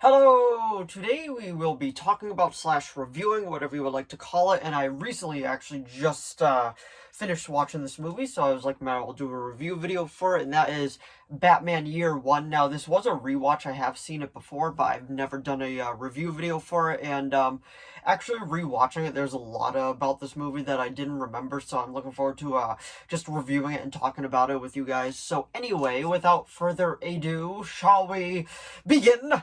Hello! Today we will be talking about slash reviewing, whatever you would like to call it, and I recently actually just finished watching this movie, so I was like, man, I'll do a review video for it, and that is Batman Year One. Now, this was a rewatch. I have seen it before, but I've never done a review video for it, and actually rewatching it, there's a lot about this movie that I didn't remember, so I'm looking forward to just reviewing it and talking about it with you guys. So anyway, without further ado, shall we begin?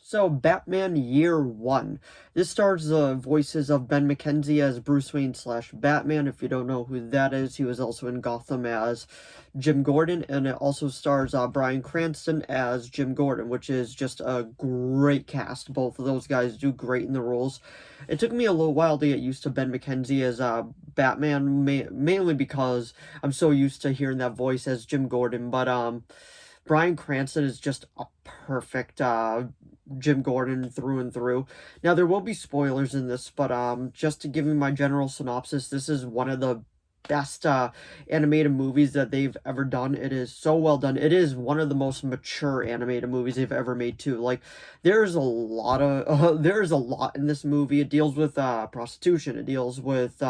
So, Batman Year One. This stars the voices of Ben McKenzie as Bruce Wayne slash Batman. If you don't know who that is, he was also in Gotham as Jim Gordon, and it also stars Bryan Cranston as Jim Gordon, which is just a great cast. Both of those guys do great in the roles. It took me a little while to get used to Ben McKenzie as Batman, mainly because I'm so used to hearing that voice as Jim Gordon, but Bryan Cranston is just a perfect Jim Gordon through and through. Now there will be spoilers in this, but just to give you my general synopsis, this is one of the best animated movies that they've ever done. It is so well done. It is one of the most mature animated movies they've ever made too. Like there's a lot of there's a lot in this movie. It deals with prostitution. It deals with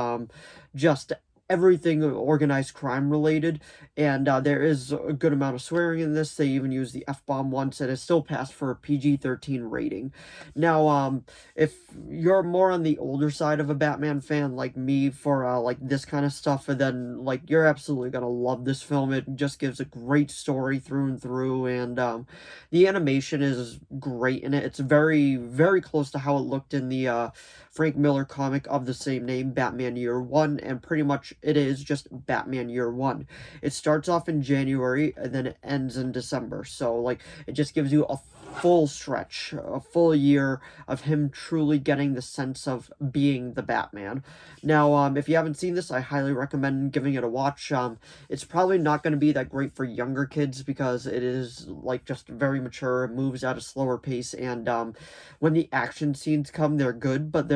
just everything organized crime related, and there is a good amount of swearing in this. They even use the F-bomb once, and it still passed for a PG-13 rating. Now, if you're more on the older side of a Batman fan like me for like this kind of stuff, then like you're absolutely gonna love this film. It just gives a great story through and through, and the animation is great in it. It's very, very close to how it looked in the Frank Miller comic of the same name, Batman Year One, and pretty much it is just Batman Year One. It starts off in January and then it ends in December. So like it just gives you a full stretch, a full year of him truly getting the sense of being the Batman. Now, if you haven't seen this, I highly recommend giving it a watch. It's probably not going to be that great for younger kids because it is like just very mature, moves at a slower pace, and when the action scenes come, they're good, but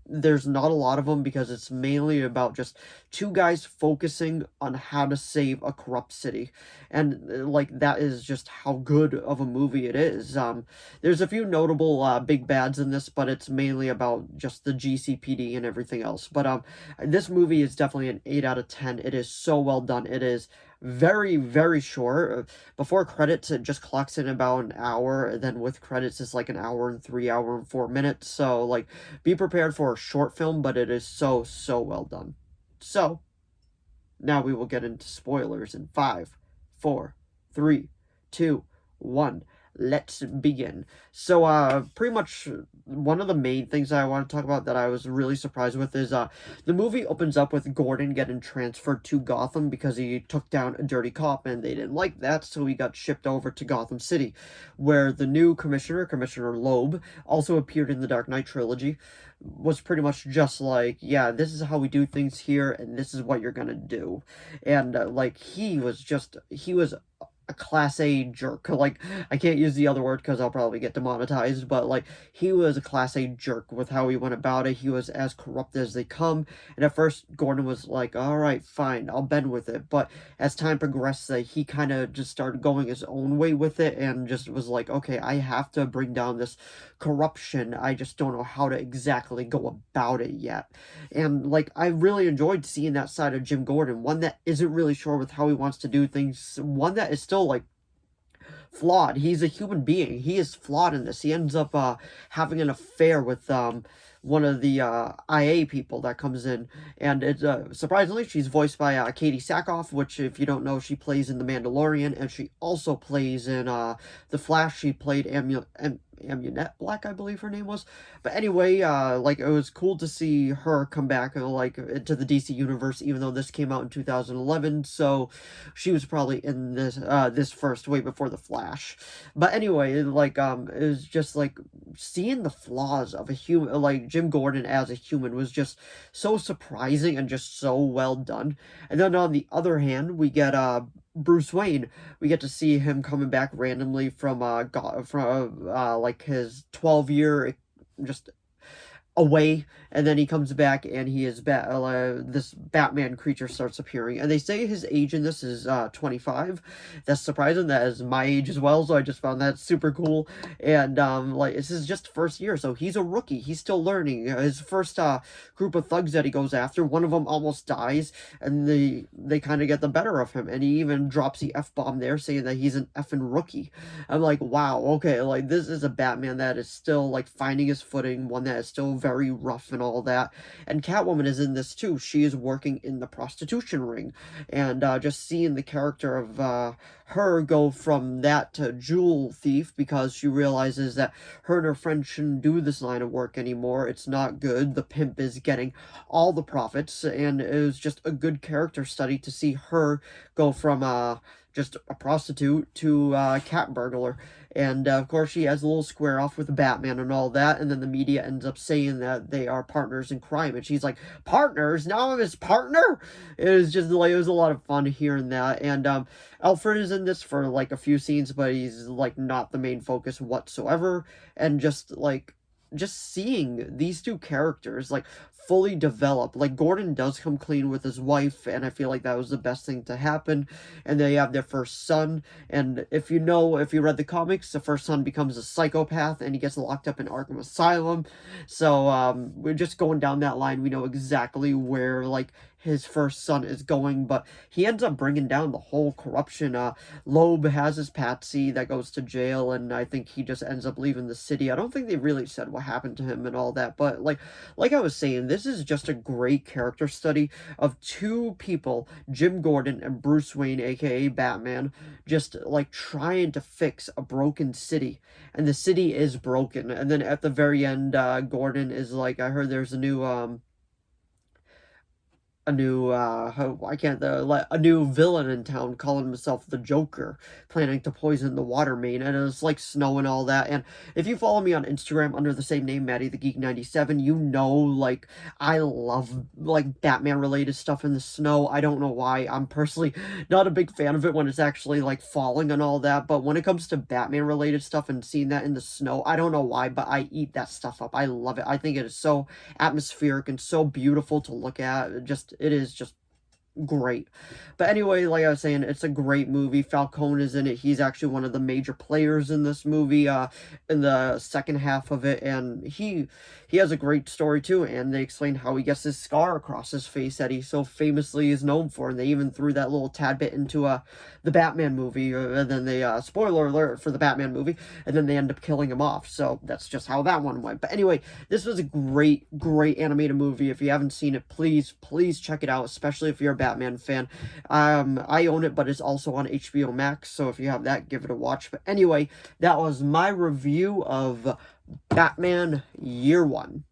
there's not a lot of them because it's mainly about just two guys focusing on how to save a corrupt city, and like that is just how good of a movie it is. There's a few notable big bads in this, but it's mainly about just the GCPD and everything else. But this movie is definitely an 8 out of 10. It is so well done. It is very, very short. Before credits, it just clocks in about an hour. Then with credits, it's like an hour and 3 hour and 4 minutes. So, like, be prepared for a short film, but it is so, so well done. So, now we will get into spoilers in 5, 4, 3, 2, 1. Let's begin. So, pretty much one of the main things I want to talk about that I was really surprised with is, the movie opens up with Gordon getting transferred to Gotham because he took down a dirty cop and they didn't like that, so he got shipped over to Gotham City, where the new commissioner, Commissioner Loeb, also appeared in the Dark Knight trilogy, was pretty much just like, yeah, this is how we do things here, and this is what you're gonna do. And, like, he was a class A jerk. Like, I can't use the other word because I'll probably get demonetized, but like, he was a class A jerk with how he went about it. He was as corrupt as they come. And at first, Gordon was like, all right, fine, I'll bend with it. But as time progressed, he kind of just started going his own way with it and just was like, okay, I have to bring down this corruption. I just don't know how to exactly go about it yet. And like, I really enjoyed seeing that side of Jim Gordon, one that isn't really sure with how he wants to do things, one that is still like flawed. He's a human being. He is flawed in this. He ends up having an affair with one of the IA people that comes in, and it's surprisingly she's voiced by Katie Sackhoff, which if you don't know, she plays in The Mandalorian, and she also plays in The Flash. She played Amunet Black, I believe her name was. But anyway, like it was cool to see her come back like into the DC universe, even though this came out in 2011. So she was probably in this first way before the Flash. But anyway, like it was just like seeing the flaws of a human, like Jim Gordon as a human, was just so surprising and just so well done. And then on the other hand, we get Bruce Wayne. We get to see him coming back randomly from like his 12-year just away, and then he comes back and he is this Batman creature starts appearing, and they say his age in this is 25. That's surprising. That is my age as well, so I just found that super cool. And like, this is just first year, so he's a rookie. He's still learning. His first group of thugs that he goes after, one of them almost dies, and they kind of get the better of him, and he even drops the F-bomb there, saying that he's an effing rookie. I'm like, wow, okay, like, this is a Batman that is still like finding his footing, one that is still very rough and all that. And Catwoman is in this too. She is working in the prostitution ring, and just seeing the character of her go from that to jewel thief, because she realizes that her and her friend shouldn't do this line of work anymore. It's not good. The pimp is getting all the profits, and it was just a good character study to see her go from just a prostitute to cat burglar. And of course, she has a little square off with Batman and all that. And then the media ends up saying that they are partners in crime. And she's like, partners? Now I'm his partner? It was just like, it was a lot of fun hearing that. And Alfred is in this for like a few scenes, but he's like not the main focus whatsoever. And just seeing these two characters like fully develop. Like, Gordon does come clean with his wife, and I feel like that was the best thing to happen. And they have their first son, and if you read the comics, the first son becomes a psychopath and he gets locked up in Arkham Asylum. So we're just going down that line. We know exactly where like his first son is going, but he ends up bringing down the whole corruption. Loeb has his patsy that goes to jail, and I think he just ends up leaving the city. I don't think they really said what happened to him and all that, but like I was saying, this is just a great character study of two people, Jim Gordon and Bruce Wayne, aka Batman, just like trying to fix a broken city, and the city is broken. And then at the very end, Gordon is like, I heard there's a new villain in town calling himself the Joker, planning to poison the water main, and it's like snow and all that. And if you follow me on Instagram under the same name, Maddie the Geek 97, you know, like, I love like Batman related stuff in the snow. I don't know why. I'm personally not a big fan of it when it's actually like falling and all that, but when it comes to Batman related stuff and seeing that in the snow, I don't know why, but I eat that stuff up. I love it. I think it is so atmospheric and so beautiful to look at. It is just great. But anyway, like I was saying, it's a great movie. Falcone is in it. He's actually one of the major players in this movie, in the second half of it, and he has a great story too, and they explain how he gets this scar across his face that he so famously is known for, and they even threw that little tad bit into the Batman movie, and then they, spoiler alert for the Batman movie, and then they end up killing him off. So that's just how that one went. But anyway, this was a great animated movie. If you haven't seen it, please check it out, especially if you're a Batman fan. I own it, but it's also on HBO Max, so if you have that, give it a watch. But anyway, that was my review of Batman Year One.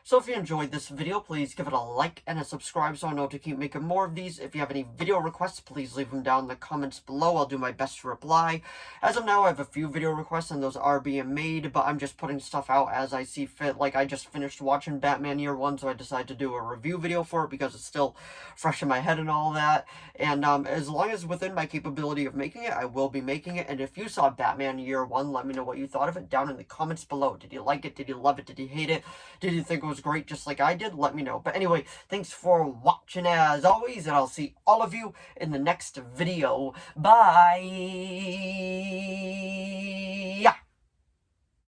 So if you enjoyed this video, please give it a like and a subscribe so I know to keep making more of these. If you have any video requests, please leave them down in the comments below. I'll do my best to reply. As of now, I have a few video requests and those are being made, but I'm just putting stuff out as I see fit. Like, I just finished watching Batman Year One, so I decided to do a review video for it because it's still fresh in my head and all that. And as long as within my capability of making it, I will be making it. And if you saw Batman Year One, let me know what you thought of it down in the comments below. Did you like it? Did you love it? Did you hate it? Did you think it was great just like I did? Let me know. But anyway, thanks for watching as always, and I'll see all of you in the next video. Bye!